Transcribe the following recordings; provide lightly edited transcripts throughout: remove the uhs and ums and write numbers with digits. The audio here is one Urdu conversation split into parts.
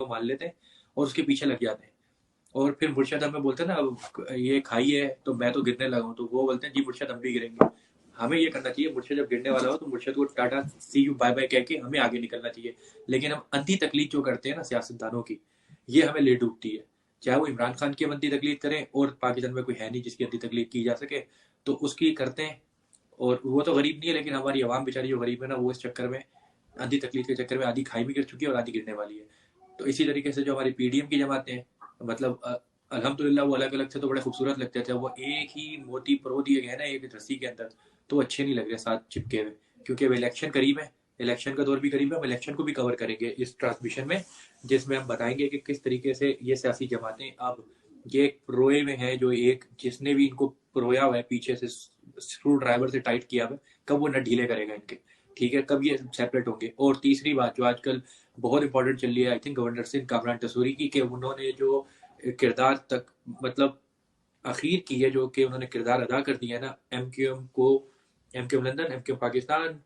کو مان لیتے ہیں اور اس کے پیچھے لگ جاتے ہیں. اور پھر مرشد ہمیں بولتے ہیں نا یہ کھائی ہے تو میں تو گرنے لگا ہوں, تو وہ بولتے ہیں جی مرشد ہم بھی گریں گے. ہمیں یہ کرنا چاہیے, مرشد جب گرنے والا ہو تو مرشد کو ٹاٹا سی یو بائے بائے کہہ کے ہمیں آگے نکلنا چاہیے. لیکن ہم اندھی تقلید جو کرتے ہیں نا سیاستدانوں کی, یہ ہمیں لے ڈوبتی ہے. چاہے وہ عمران خان کی اندھی تقلید کریں, اور پاکستان میں کوئی ہے نہیں جس کی اندھی تقلید کی جا سکے, تو اس کی کرتے ہیں. اور وہ تو غریب نہیں ہے, لیکن ہماری عوام بیچاری جو غریب ہے نا, وہ اس چکر میں اندھی تقلید کے چکر میں آدھی کھائی بھی گر چکی ہے اور آدھی گرنے والی ہے. تو اسی طریقے سے جو ہماری پی ڈی ایم کی جماعتیں ہیں, مطلب الحمدللہ وہ الگ الگ تھے تو بڑے خوبصورت لگتے تھے. وہ ایک ہی موتی پرو دیے گئے نا ایک رسی کے اندر, تو اچھے نہیں لگ رہے ساتھ چپکے ہوئے, کیونکہ وہ الیکشن قریب ہے, الیکشن کا دور بھی قریب ہے. ہم الیکشن کو بھی کور کریں گے اس ٹرانسمیشن میں, جس میں ہم بتائیں گے کہ کس طریقے سے یہ سیاسی جماعتیں اب یہ پروئے میں ہیں. جو ایک جس نے بھی ان کو پرویا ہوا ہے پیچھے سے اسکرو ڈرائیور سے ٹائٹ کیا ہوا ہے, کب وہ نہ ڈھیلے کرے گا ان کے, ٹھیک ہے, کب یہ سیپریٹ ہوں گے. اور تیسری بات جو آج کل بہت امپورٹنٹ چل رہی ہے, I think governor Sindh Kamran Tessori کی, کہ انہوں نے جو کردار تک مطلب اخیر کی ہے, جو کہ انہوں نے کردار ادا کر دیا ہے نا ایم کیو ایم کو, M Q M London, M Q M Pakistan,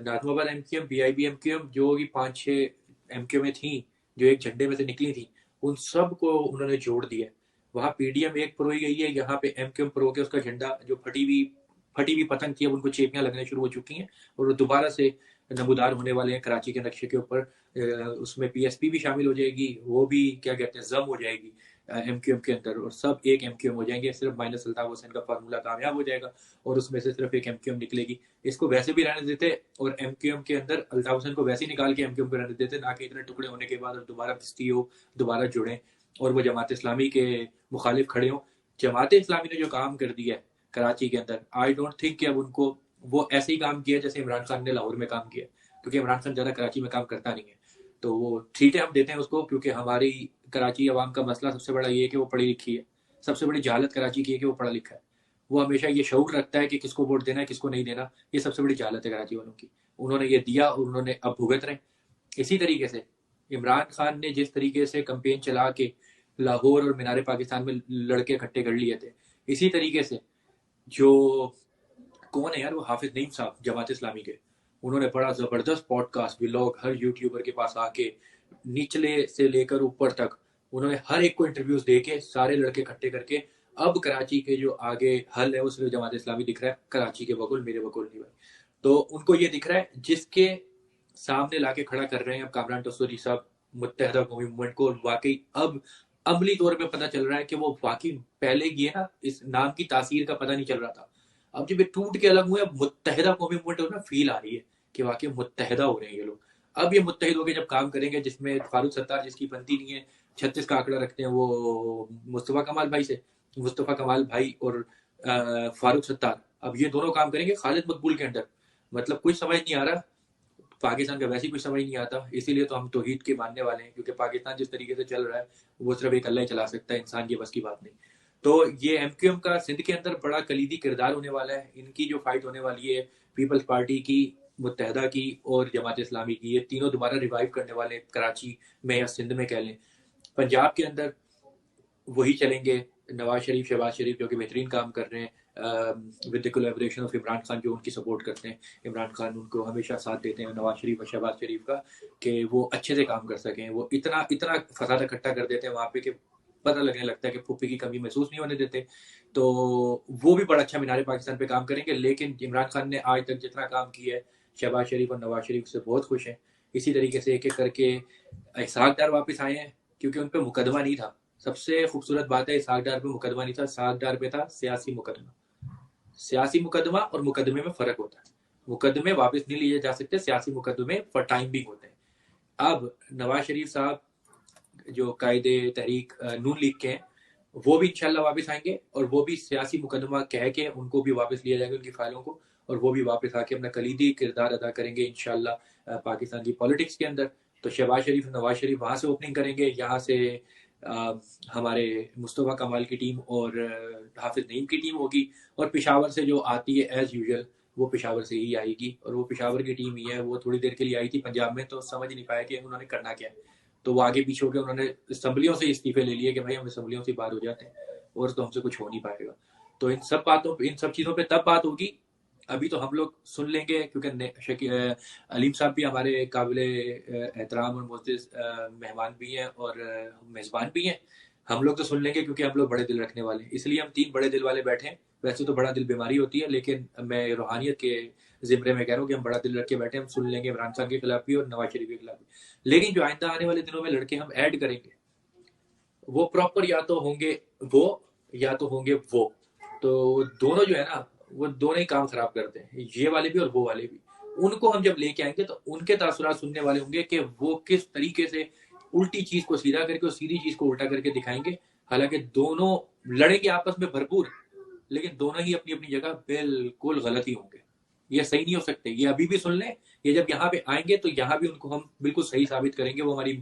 Nazimabad M Q M, P I B M Q M, جو بھی 5-6 ایم کیو میں تھیں جو ایک جھنڈے میں سے نکلی تھیں, ان سب کو انہوں نے جوڑ دیا. وہاں پی ڈی ایم ایک پروئی گئی ہے, یہاں پہ ایم کیو ایم پرو کے اس کا جھنڈا جو پھٹی ہوئی پتنگ تھی, اب ان کو چیپیاں لگنے شروع ہو چکی ہیں اور وہ دوبارہ سے نمودار ہونے والے ہیں کراچی کے نقشے کے اوپر. اس میں پی ایس پی بھی شامل ہو جائے گی, وہ بھی کیا کہتے ہیں زم ہو جائے گی ایم کیو ایم کے اندر, اور سب ایک ایم کیو ایم ہو جائیں گے. صرف مائنس الطاف حسین کا فارمولہ کامیاب ہو جائے گا اور اس میں سے صرف ایک ایم کیو ایم نکلے گی. اس کو ویسے بھی رہنے دیتے, اور ایم کیو ایم کے اندر الطاف حسین کو ویسے ہی نکال کے ایم کیو ایم کو رہنے دیتے, نہ کہ اتنے ٹکڑے ہونے کے بعد دوبارہ پستی ہو, دوبارہ جڑیں اور وہ جماعت اسلامی کے مخالف کھڑے ہوں. جماعت اسلامی نے جو کام کر دیا ہے کراچی کے اندر, آئی ڈونٹ تھنک کہ اب ان کو وہ ایسے ہی کام کیا جیسے عمران خان نے لاہور میں کام کیا, کیونکہ عمران خان زیادہ کراچی میں کام کرتا نہیں ہے. تو وہ ٹھیک ہے, ہم دیتے ہیں اس کو, کیونکہ ہماری کراچی عوام کا مسئلہ سب سے بڑا یہ ہے کہ وہ پڑھی لکھی ہے. سب سے بڑی جہالت کراچی کی ہے کہ وہ پڑھا لکھا ہے. وہ ہمیشہ یہ شعور رکھتا ہے کہ کس کو ووٹ دینا ہے کس کو نہیں دینا. یہ سب سے بڑی جہالت ہے کراچی والوں کی. انہوں نے یہ دیا اور انہوں نے اب بھگت رہے. اسی طریقے سے عمران خان نے جس طریقے سے کمپین چلا کے لاہور اور مینار پاکستان میں لڑکے اکٹھے کر لیے تھے, اسی طریقے سے جو کون ہے یار وہ حافظ نعیم صاحب جماعت اسلامی کے, انہوں نے بڑا زبردست پوڈ کاسٹ ولاگ ہر یوٹیوبر کے پاس آ کے نچلے سے لے کر اوپر تک انہوں نے ہر ایک کو انٹرویوز دے کے سارے لڑکے اکٹھے کر کے اب کراچی کے جو آگے حل ہے اس میں جماعت اسلامی دکھ رہا ہے, کراچی کے بقول میرے بقول نہیں بھائی. تو ان کو یہ دکھ رہا ہے جس کے سامنے لا کے کھڑا کر رہے ہیں اب کامران ٹسوری صاحب متحدہ قومی موومنٹ کو, اور واقعی اب عملی طور پہ پتہ چل رہا ہے کہ وہ واقعی پہلے یہ نا اس نام کی تاثیر کا پتہ نہیں چل رہا تھا, اب جب یہ ٹوٹ کے الگ ہوئے اب متحدہ قومی موومنٹ ہونا فیل آ رہی ہے کہ واقعی متحدہ ہو رہے ہیں یہ لوگ. اب یہ متحد ہو کے جب کام کریں گے, جس میں فاروق ستار جس کی بنتی نہیں ہے 36 کا آنکڑا رکھتے ہیں وہ مصطفیٰ کمال بھائی سے, مصطفیٰ کمال بھائی اور فاروق ستار, اب یہ دونوں کام کریں گے خالد مقبول کے اندر. مطلب کچھ سمجھ نہیں آ رہا, پاکستان کا ویسے ہی کچھ سمجھ نہیں آتا, اسی لیے تو ہم توحید کے ماننے والے ہیں, کیونکہ پاکستان جس طریقے سے چل رہا ہے وہ صرف ایک اللہ ہی چلا سکتا ہے, انسان کی بس کی بات نہیں. تو یہ ایم کیو ایم کا سندھ کے اندر بڑا کلیدی کردار ہونے والا ہے. ان کی جو فائٹ ہونے والی ہے پیپلز پارٹی کی, متحدہ کی اور جماعت اسلامی کی, یہ تینوں دوبارہ ریوائیو کرنے والے کراچی میں یا سندھ میں کہہ لیں. پنجاب کے اندر وہی چلیں گے, نواز شریف شہباز شریف جو کہ بہترین کام کر رہے ہیں with the collaboration of Imran Khan, جو ان کی سپورٹ کرتے ہیں. عمران خان ان کو ہمیشہ ساتھ دیتے ہیں نواز شریف اور شہباز شریف کا, کہ وہ اچھے سے کام کر سکیں. وہ اتنا فساد اکٹھا کر دیتے ہیں وہاں پہ کہ پتہ لگنے لگتا ہے کہ پھوپھی کی کمی محسوس نہیں ہونے دیتے. تو وہ بھی بڑا اچھا مینار پاکستان پہ کام کریں گے. لیکن عمران خان نے آج تک جتنا کام کیا ہے شہباز شریف اور نواز شریف سے بہت خوش ہیں. اسی طریقے سے ایک ایک کر کے اسحاق ڈار واپس آئے ہیں, کیونکہ ان پہ مقدمہ نہیں تھا. سب سے خوبصورت بات ہے اسحاق ڈار پہ مقدمہ نہیں تھا, اسحاق ڈار پہ تھا سیاسی مقدمہ. سیاسی مقدمہ اور مقدمے میں فرق ہوتا ہے. مقدمے واپس نہیں لیے جا سکتے, سیاسی مقدمے فار ٹائم بھی ہوتے ہیں. اب نواز شریف صاحب جو قائد تحریک نون لیگ کے ہیں وہ بھی انشاءاللہ واپس آئیں گے, اور وہ بھی سیاسی مقدمہ کہہ کے ان کو بھی واپس لیا جائے گا ان کی فائلوں کو, اور وہ بھی واپس آ کے اپنا کلیدی کردار ادا کریں گے انشاءاللہ پاکستان کی پالیٹکس کے اندر. تو شہباز شریف نواز شریف وہاں سے اوپننگ کریں گے, یہاں سے ہمارے مصطفیٰ کمال کی ٹیم اور حافظ نعیم کی ٹیم ہوگی, اور پشاور سے جو آتی ہے ایز یوزول وہ پشاور سے ہی آئے گی, اور وہ پشاور کی ٹیم ہی ہے. وہ تھوڑی دیر کے لیے آئی تھی پنجاب میں تو سمجھ نہیں پایا کہ انہوں نے کرنا کیا ہے, تو وہ آگے پیچھے ہو کے انہوں نے اسمبلیوں سے استعفے لے لیے کہ بھائی ہم اسمبلیوں سے باہر ہو جاتے ہیں اور تو ہم سے کچھ ہو نہیں پائے گا. تو ان سب چیزوں پہ تب بات ہوگی ابھی تو ہم لوگ سن لیں گے کیونکہ علیم صاحب بھی ہمارے قابل احترام اور معزز مہمان بھی ہیں اور میزبان بھی ہیں. ہم لوگ تو سن لیں گے کیونکہ ہم لوگ بڑے دل رکھنے والے ہیں, اس لیے ہم 3 بڑے دل والے بیٹھے ہیں. ویسے تو بڑا دل بیماری ہوتی ہے, لیکن میں روحانیت کے زمرے میں کہہ رہا ہوں کہ ہم بڑا دل رکھ کے بیٹھے, ہم سن لیں گے عمران خان کے خلاف بھی اور نواز شریف کے خلاف بھی. لیکن جو آئندہ آنے والے دنوں میں لڑکے ہم ایڈ کریں گے وہ پراپر یا تو ہوں گے وہ یا تو ہوں گے وہ. تو دونوں جو ہے نا وہ دونوں ہی کام خراب کرتے ہیں, یہ والے بھی اور وہ والے بھی. ان کو ہم جب لے کے آئیں گے تو ان کے تاثرات سننے والے ہوں گے کہ وہ کس طریقے سے الٹی چیز کو سیدھا کر کے اور سیدھی چیز کو الٹا کر کے دکھائیں گے. حالانکہ دونوں لڑیں گے آپس میں بھرپور, لیکن دونوں ہی اپنی اپنی جگہ بالکل غلط ہی ہوں گے. یہ صحیح نہیں ہو سکتے. یہ ابھی بھی سن لیں, یہ جب یہاں پہ آئیں گے تو یہاں بھی ان کو ہم بالکل صحیح ثابت کریں گے. وہ ہماری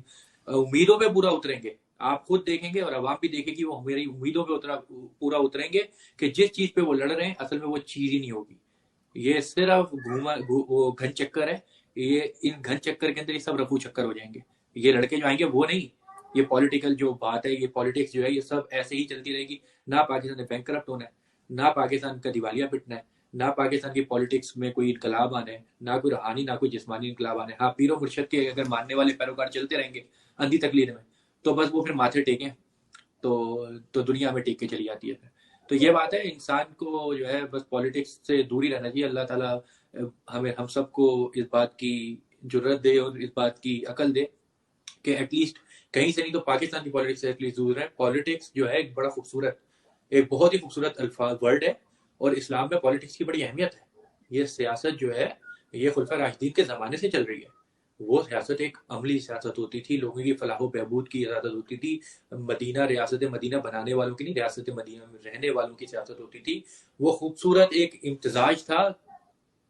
امیدوں پہ پورا اتریں گے. آپ خود دیکھیں گے اور عوام بھی دیکھے گی, وہ ہماری امیدوں پہ پورا اتریں گے کہ جس چیز پہ وہ لڑ رہے ہیں اصل میں وہ چیز ہی نہیں ہوگی. یہ صرف وہ گھن چکر ہے. یہ ان گھن چکر کے اندر یہ سب رفو چکر ہو جائیں گے. یہ لڑکے جو آئیں گے وہ نہیں. یہ پولیٹیکل جو بات ہے, یہ پالیٹکس جو ہے, یہ سب ایسے ہی چلتی رہے گی. نہ پاکستان نے بینک کرپٹ ہونا ہے, نہ پاکستان کا دیوالیہ پٹنا ہے, نہ پاکستان کی پالیٹکس میں کوئی انقلاب آنا ہے, نہ کوئی روحانی نہ کوئی جسمانی انقلاب آنا ہے. ہاں, پیر و مرشد کے اگر ماننے والے پیروکار چلتے رہیں گے اندھی تقلید میں تو بس وہ پھر ماتھے ٹیکیں تو دنیا میں ٹیک کے چلی جاتی ہے. تو یہ بات ہے, انسان کو جو ہے بس پالیٹکس سے دور ہی رہنا چاہیے. اللہ تعالیٰ ہم سب کو اس بات کی جرت دے اور اس بات کی عقل دے کہ ایٹ لیسٹ کہیں سے نہیں تو پاکستان کی پالیٹکس سے ایٹ لیسٹ دور رہیں. پالیٹکس جو ہے ایک بڑا خوبصورت, ایک بہت ہی خوبصورت ورڈ ہے, اور اسلام میں پالیٹکس کی بڑی اہمیت ہے. یہ سیاست جو ہے یہ خلفۂ راشدین کے زمانے سے چل رہی ہے. وہ سیاست ایک عملی سیاست ہوتی تھی, لوگوں کی فلاح و بہبود کی سیاست ہوتی تھی. مدینہ, ریاست مدینہ بنانے والوں کی نہیں, ریاست مدینہ میں رہنے والوں کی سیاست ہوتی تھی. وہ خوبصورت ایک امتزاج تھا,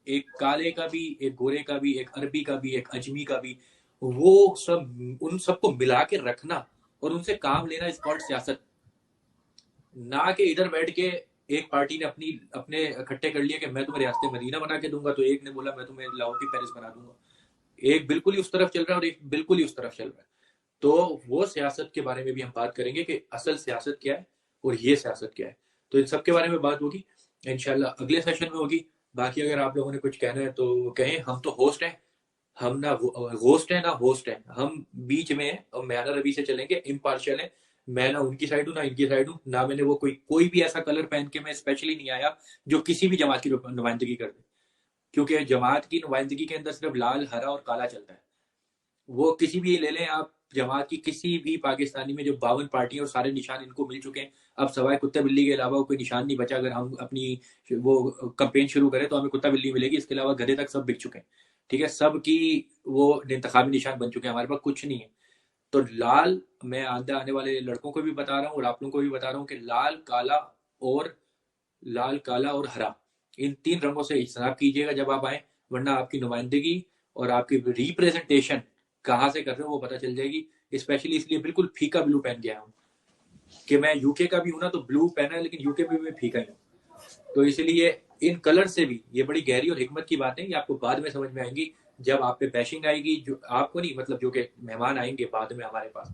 ایک کالے کا بھی, ایک گورے کا بھی, ایک عربی کا بھی, ایک اجمی کا بھی. وہ سب ان سب کو ملا کے رکھنا اور ان سے کام لینا اس کالڈ سیاست. نہ کہ ادھر بیٹھ کے ایک پارٹی نے اپنے اکٹھے کر لیا کہ میں تمہیں ریاست مدینہ بنا کے دوں گا, تو ایک نے بولا میں تمہیں لاہور کی پیرس بنا دوں گا. ایک بالکل ہی اس طرف چل رہا ہے اور ایک بالکل ہی اس طرف چل رہا ہے. تو وہ سیاست کے بارے میں بھی ہم بات کریں گے کہ اصل سیاست کیا ہے اور یہ سیاست کیا ہے. تو ان سب کے بارے میں بات ہوگی انشاءاللہ اگلے سیشن میں ہوگی. باقی اگر آپ لوگوں نے کچھ کہنا ہے تو کہیں. ہم تو ہوسٹ ہیں, ہم نہ ہوسٹ ہیں نہ ہوسٹ ہیں, ہم بیچ میں ہیں اور میانہ روی سے چلیں گے, امپارشل ہیں. میں نہ ان کی سائڈ ہوں نہ ان کی سائڈ ہوں, نہ میں نے وہ کوئی بھی ایسا کلر پہن کے میں اسپیشلی نہیں آیا جو کسی بھی جماعت کی نمائندگی کر دے. کیونکہ جماعت کی نمائندگی کے اندر صرف لال, ہرا اور کالا چلتا ہے. وہ کسی بھی لے لیں آپ, جماعت کی کسی بھی پاکستانی میں جو 52 پارٹیاں اور سارے نشان ان کو مل چکے ہیں. اب سوائے کتے بلی کے علاوہ کوئی نشان نہیں بچا. اگر ہم اپنی وہ کمپین شروع کریں تو ہمیں کتا بلی ملے گی, اس کے علاوہ گدھے تک سب بک چکے ہیں. ٹھیک ہے, سب کی وہ انتخابی نشان بن چکے ہیں, ہمارے پاس کچھ نہیں ہے. تو لال, میں آنے والے لڑکوں کو بھی بتا رہا ہوں اور آپ لوگوں کو بھی بتا رہا ہوں کہ لال کالا اور ہرا, ان 3 رنگوں سے اجتناب کیجیے گا جب آپ آئیں, ورنہ آپ کی نمائندگی اور آپ کی ریپریزنٹیشن کہاں سے کر رہے ہو وہ پتہ چل جائے گی. اسپیشلی اس لیے بالکل پھیکا بلو پہن گیا ہوں کہ میں یو کے کا بھی ہوں نا, تو بلو پہنا ہے لیکن یو کے میں پھیکا ہی ہوں. تو اس لیے ان کلر سے بھی, یہ بڑی گہری اور حکمت کی باتیں, یہ آپ کو بعد میں سمجھ میں آئیں گی جب آپ پہ بیشنگ آئے گی. جو آپ کو نہیں, مطلب جو کہ مہمان آئیں گے بعد میں ہمارے پاس.